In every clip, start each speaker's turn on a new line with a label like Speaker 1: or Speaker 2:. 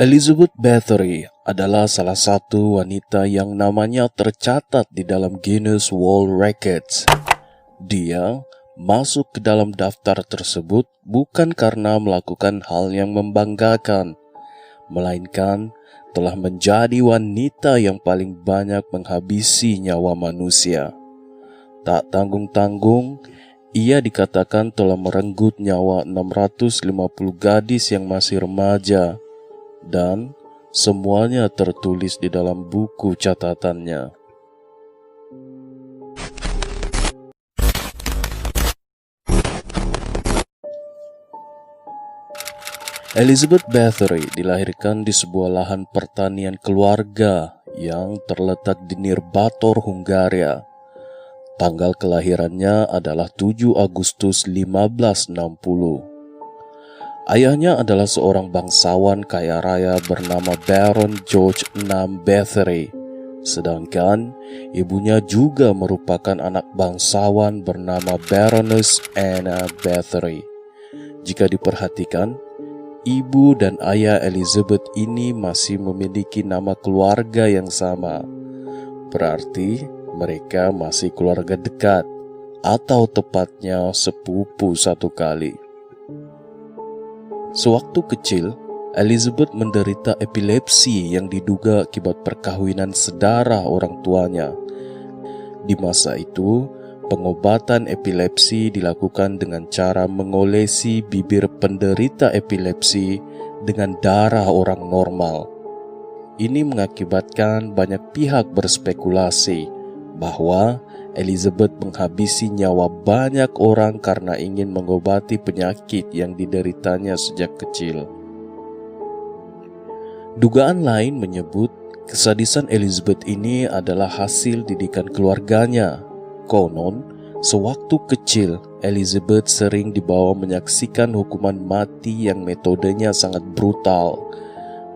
Speaker 1: Elizabeth Bathory adalah salah satu wanita yang namanya tercatat di dalam Guinness World Records. Dia masuk ke dalam daftar tersebut bukan karena melakukan hal yang membanggakan, melainkan telah menjadi wanita yang paling banyak menghabisi nyawa manusia. Tak tanggung-tanggung, ia dikatakan telah merenggut nyawa 650 gadis yang masih remaja, dan semuanya tertulis di dalam buku catatannya. Elizabeth Bathory dilahirkan di sebuah lahan pertanian keluarga yang terletak di Nirbator, Hungaria. Tanggal kelahirannya adalah 7 Agustus 1560. Ayahnya adalah seorang bangsawan kaya raya bernama Baron George VI Bathory, sedangkan ibunya juga merupakan anak bangsawan bernama Baroness Anna Bathory. Jika diperhatikan, ibu dan ayah Elizabeth ini masih memiliki nama keluarga yang sama. Berarti mereka masih keluarga dekat, atau tepatnya sepupu satu kali. Sewaktu kecil, Elizabeth menderita epilepsi yang diduga akibat perkawinan sedara orang tuanya. Di masa itu, pengobatan epilepsi dilakukan dengan cara mengolesi bibir penderita epilepsi dengan darah orang normal. Ini mengakibatkan banyak pihak berspekulasi bahwa Elizabeth menghabisi nyawa banyak orang karena ingin mengobati penyakit yang dideritanya sejak kecil. Dugaan lain menyebut kesadisan Elizabeth ini adalah hasil didikan keluarganya. Konon, sewaktu kecil, Elizabeth sering dibawa menyaksikan hukuman mati yang metodenya sangat brutal.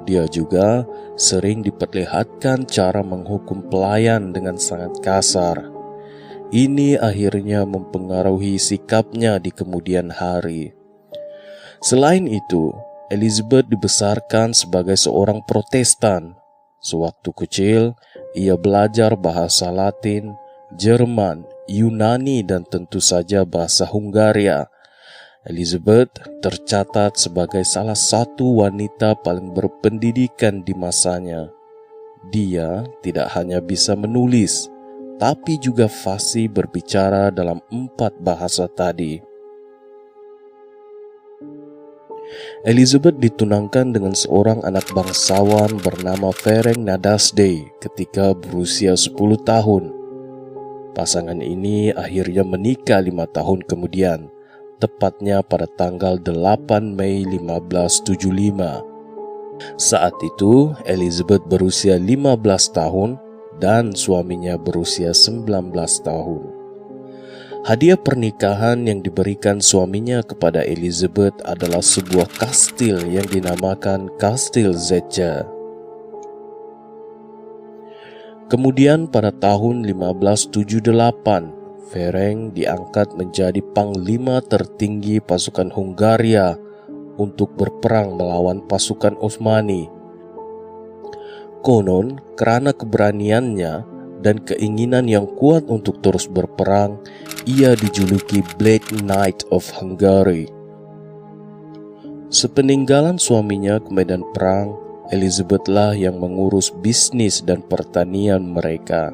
Speaker 1: Dia juga sering diperlihatkan cara menghukum pelayan dengan sangat kasar. Ini akhirnya mempengaruhi sikapnya di kemudian hari. Selain itu, Elizabeth dibesarkan sebagai seorang Protestan. Sewaktu kecil, ia belajar bahasa Latin, Jerman, Yunani, dan tentu saja bahasa Hungaria. Elizabeth tercatat sebagai salah satu wanita paling berpendidikan di masanya. Dia tidak hanya bisa menulis, tapi juga fasih berbicara dalam 4 bahasa tadi. Elizabeth ditunangkan dengan seorang anak bangsawan bernama Ferenc Nadasdy ketika berusia 10 tahun. Pasangan ini akhirnya menikah 5 tahun kemudian, tepatnya pada tanggal 8 Mei 1575. Saat itu Elizabeth berusia 15 tahun dan suaminya berusia 19 tahun. Hadiah pernikahan yang diberikan suaminya kepada Elizabeth adalah sebuah kastil yang dinamakan Kastil Zecca. Kemudian pada tahun 1578, Ferenc diangkat menjadi panglima tertinggi pasukan Hungaria untuk berperang melawan pasukan Utsmani. Konon, karena keberaniannya dan keinginan yang kuat untuk terus berperang, ia dijuluki Black Knight of Hungary. Sepeninggalan suaminya ke medan perang, Elizabeth lah yang mengurus bisnis dan pertanian mereka.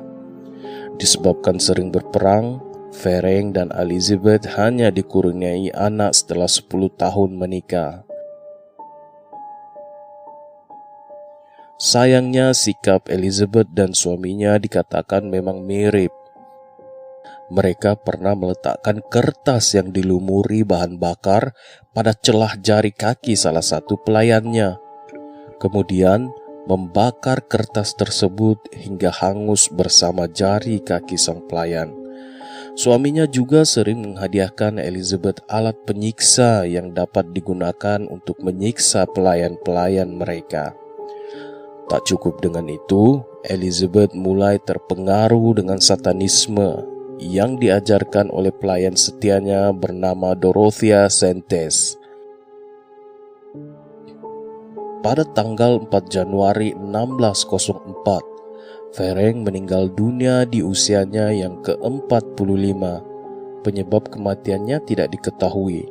Speaker 1: Disebabkan sering berperang, Ferenc dan Elizabeth hanya dikurniai anak setelah 10 tahun menikah. Sayangnya, sikap Elizabeth dan suaminya dikatakan memang mirip. Mereka pernah meletakkan kertas yang dilumuri bahan bakar pada celah jari kaki salah satu pelayannya. Kemudian membakar kertas tersebut hingga hangus bersama jari kaki sang pelayan. Suaminya juga sering menghadiahkan Elizabeth alat penyiksa yang dapat digunakan untuk menyiksa pelayan-pelayan mereka. Tak cukup dengan itu, Elizabeth mulai terpengaruh dengan satanisme yang diajarkan oleh pelayan setianya bernama Dorothea Sentes. pada tanggal 4 Januari 1604, Ferenc meninggal dunia di usianya yang ke-45. Penyebab kematiannya tidak diketahui.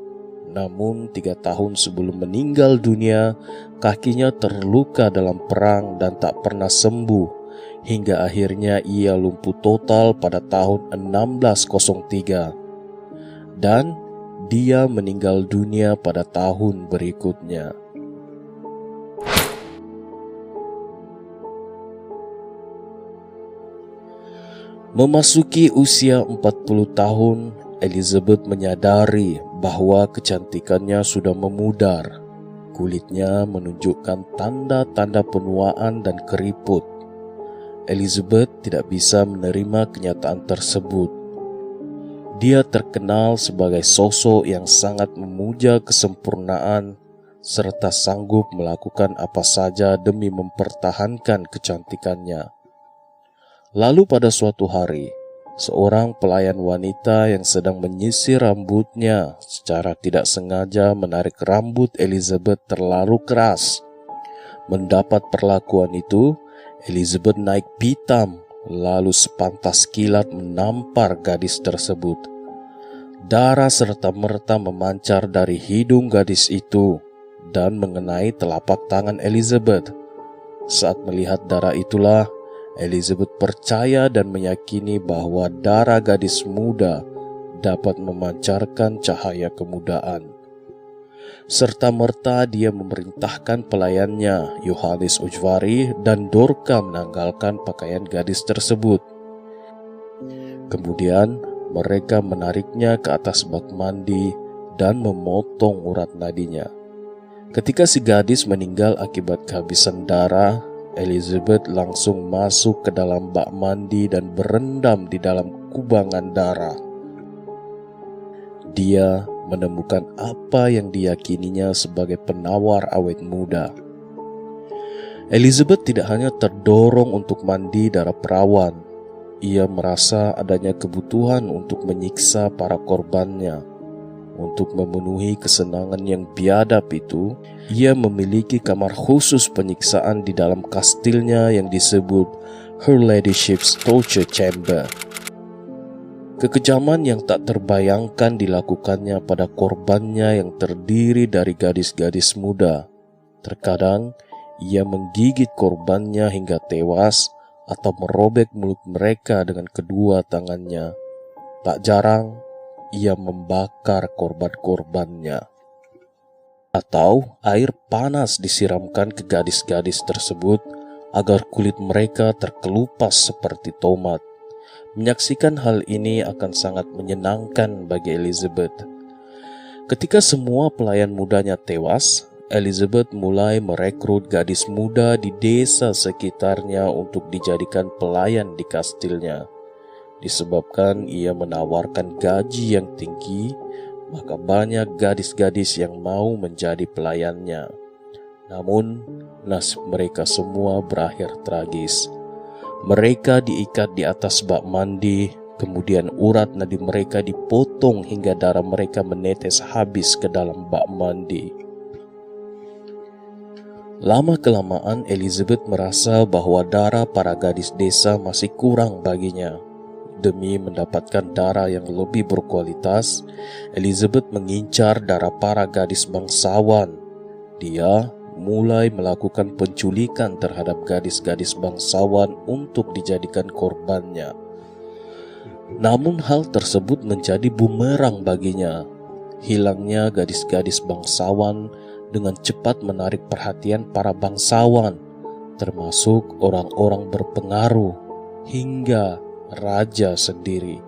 Speaker 1: Namun 3 tahun sebelum meninggal dunia, kakinya terluka dalam perang dan tak pernah sembuh, hingga akhirnya ia lumpuh total pada tahun 1603. Dan dia meninggal dunia pada tahun berikutnya. Memasuki usia 40 tahun, Elizabeth menyadari bahwa kecantikannya sudah memudar. Kulitnya menunjukkan tanda-tanda penuaan dan keriput. Elizabeth tidak bisa menerima kenyataan tersebut. Dia terkenal sebagai sosok yang sangat memuja kesempurnaan serta sanggup melakukan apa saja demi mempertahankan kecantikannya. Lalu pada suatu hari, seorang pelayan wanita yang sedang menyisir rambutnya secara tidak sengaja menarik rambut Elizabeth terlalu keras. Mendapat perlakuan itu, Elizabeth naik pitam, lalu sepantas kilat menampar gadis tersebut. Darah serta-merta memancar dari hidung gadis itu dan mengenai telapak tangan Elizabeth. Saat melihat darah itulah, Elizabeth percaya dan meyakini bahwa darah gadis muda dapat memancarkan cahaya kemudaan. Serta-merta dia memerintahkan pelayannya, Johannes Ujvari dan Dorca, menanggalkan pakaian gadis tersebut. Kemudian mereka menariknya ke atas bak mandi dan memotong urat nadinya. Ketika si gadis meninggal akibat kehabisan darah, Elizabeth langsung masuk ke dalam bak mandi dan berendam di dalam kubangan darah. Dia menemukan apa yang diyakininya sebagai penawar awet muda. Elizabeth tidak hanya terdorong untuk mandi darah perawan, ia merasa adanya kebutuhan untuk menyiksa para korbannya. Untuk memenuhi kesenangan yang biadab itu, ia memiliki kamar khusus penyiksaan di dalam kastilnya yang disebut Her Ladyship's Torture Chamber. Kekejaman yang tak terbayangkan dilakukannya pada korbannya yang terdiri dari gadis-gadis muda. Terkadang ia menggigit korbannya hingga tewas atau merobek mulut mereka dengan kedua tangannya. Tak jarang ia membakar korban-korbannya. Atau air panas disiramkan ke gadis-gadis tersebut agar kulit mereka terkelupas seperti tomat. Menyaksikan hal ini akan sangat menyenangkan bagi Elizabeth. Ketika semua pelayan mudanya tewas, Elizabeth mulai merekrut gadis muda di desa sekitarnya untuk dijadikan pelayan di kastilnya. Disebabkan ia menawarkan gaji yang tinggi, maka banyak gadis-gadis yang mau menjadi pelayannya. Namun, nasib mereka semua berakhir tragis. Mereka diikat di atas bak mandi, kemudian urat nadi mereka dipotong hingga darah mereka menetes habis ke dalam bak mandi. Lama-kelamaan Elizabeth merasa bahwa darah para gadis desa masih kurang baginya. Demi mendapatkan darah yang lebih berkualitas, Elizabeth mengincar darah para gadis bangsawan. Dia mulai melakukan penculikan terhadap gadis-gadis bangsawan untuk dijadikan korbannya. Namun hal tersebut menjadi bumerang baginya. Hilangnya gadis-gadis bangsawan dengan cepat menarik perhatian para bangsawan, termasuk orang-orang berpengaruh hingga raja sendiri.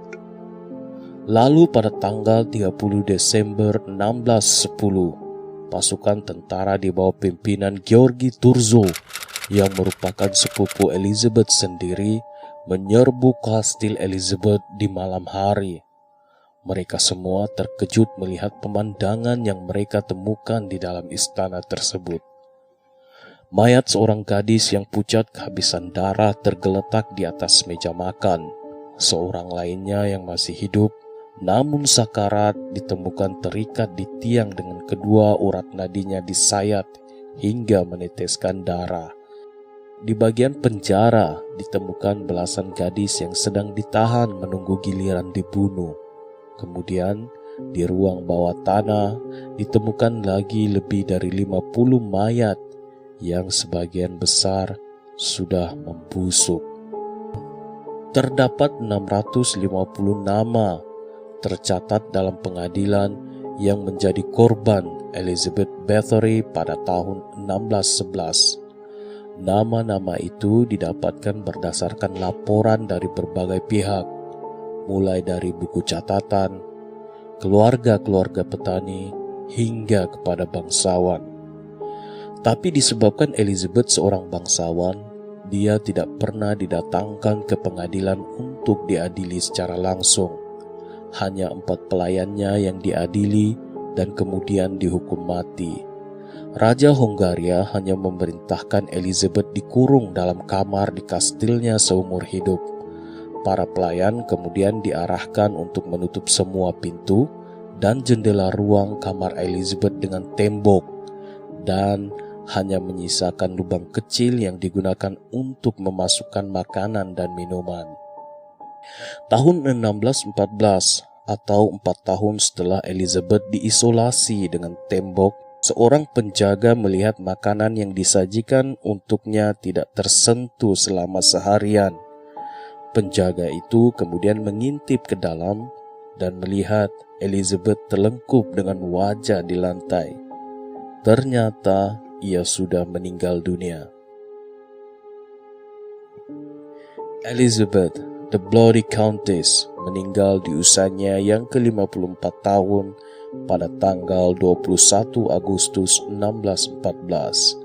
Speaker 1: Lalu pada tanggal 30 Desember 1610, pasukan tentara di bawah pimpinan Georgi Turzo yang merupakan sepupu Elizabeth sendiri menyerbu kastil Elizabeth di malam hari. Mereka semua terkejut melihat pemandangan yang mereka temukan di dalam istana tersebut. Mayat seorang gadis yang pucat kehabisan darah tergeletak di atas meja makan. Seorang lainnya yang masih hidup, namun sakarat, ditemukan terikat di tiang dengan kedua urat nadinya disayat hingga meneteskan darah. Di bagian penjara ditemukan belasan gadis yang sedang ditahan menunggu giliran dibunuh. Kemudian di ruang bawah tanah ditemukan lagi lebih dari 50 mayat yang sebagian besar sudah membusuk. Terdapat 650 nama tercatat dalam pengadilan yang menjadi korban Elizabeth Bathory pada tahun 1611. Nama-nama itu didapatkan berdasarkan laporan dari berbagai pihak, mulai dari buku catatan, keluarga-keluarga petani, hingga kepada bangsawan. Tapi disebabkan Elizabeth seorang bangsawan, dia tidak pernah didatangkan ke pengadilan untuk diadili secara langsung. Hanya 4 pelayannya yang diadili dan kemudian dihukum mati. Raja Hongaria hanya memerintahkan Elizabeth dikurung dalam kamar di kastilnya seumur hidup. Para pelayan kemudian diarahkan untuk menutup semua pintu dan jendela ruang kamar Elizabeth dengan tembok dan hanya menyisakan lubang kecil yang digunakan untuk memasukkan makanan dan minuman. Tahun 1614 atau 4 tahun setelah Elizabeth diisolasi dengan tembok, seorang penjaga melihat makanan yang disajikan untuknya tidak tersentuh selama seharian. Penjaga itu kemudian mengintip ke dalam dan melihat Elizabeth terlengkup dengan wajah di lantai. Ternyata ia sudah meninggal dunia. Elizabeth, the Bloody Countess, meninggal di usianya yang ke-54 tahun pada tanggal 21 Agustus 1614.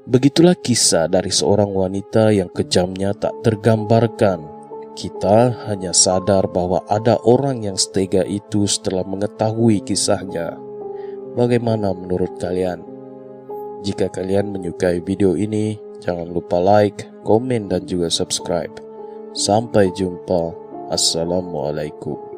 Speaker 1: Begitulah kisah dari seorang wanita yang kejamnya tak tergambarkan. Kita hanya sadar bahwa ada orang yang setega itu setelah mengetahui kisahnya. Bagaimana menurut kalian? Jika kalian menyukai video ini, jangan lupa like, komen, dan juga subscribe. Sampai jumpa. Assalamualaikum.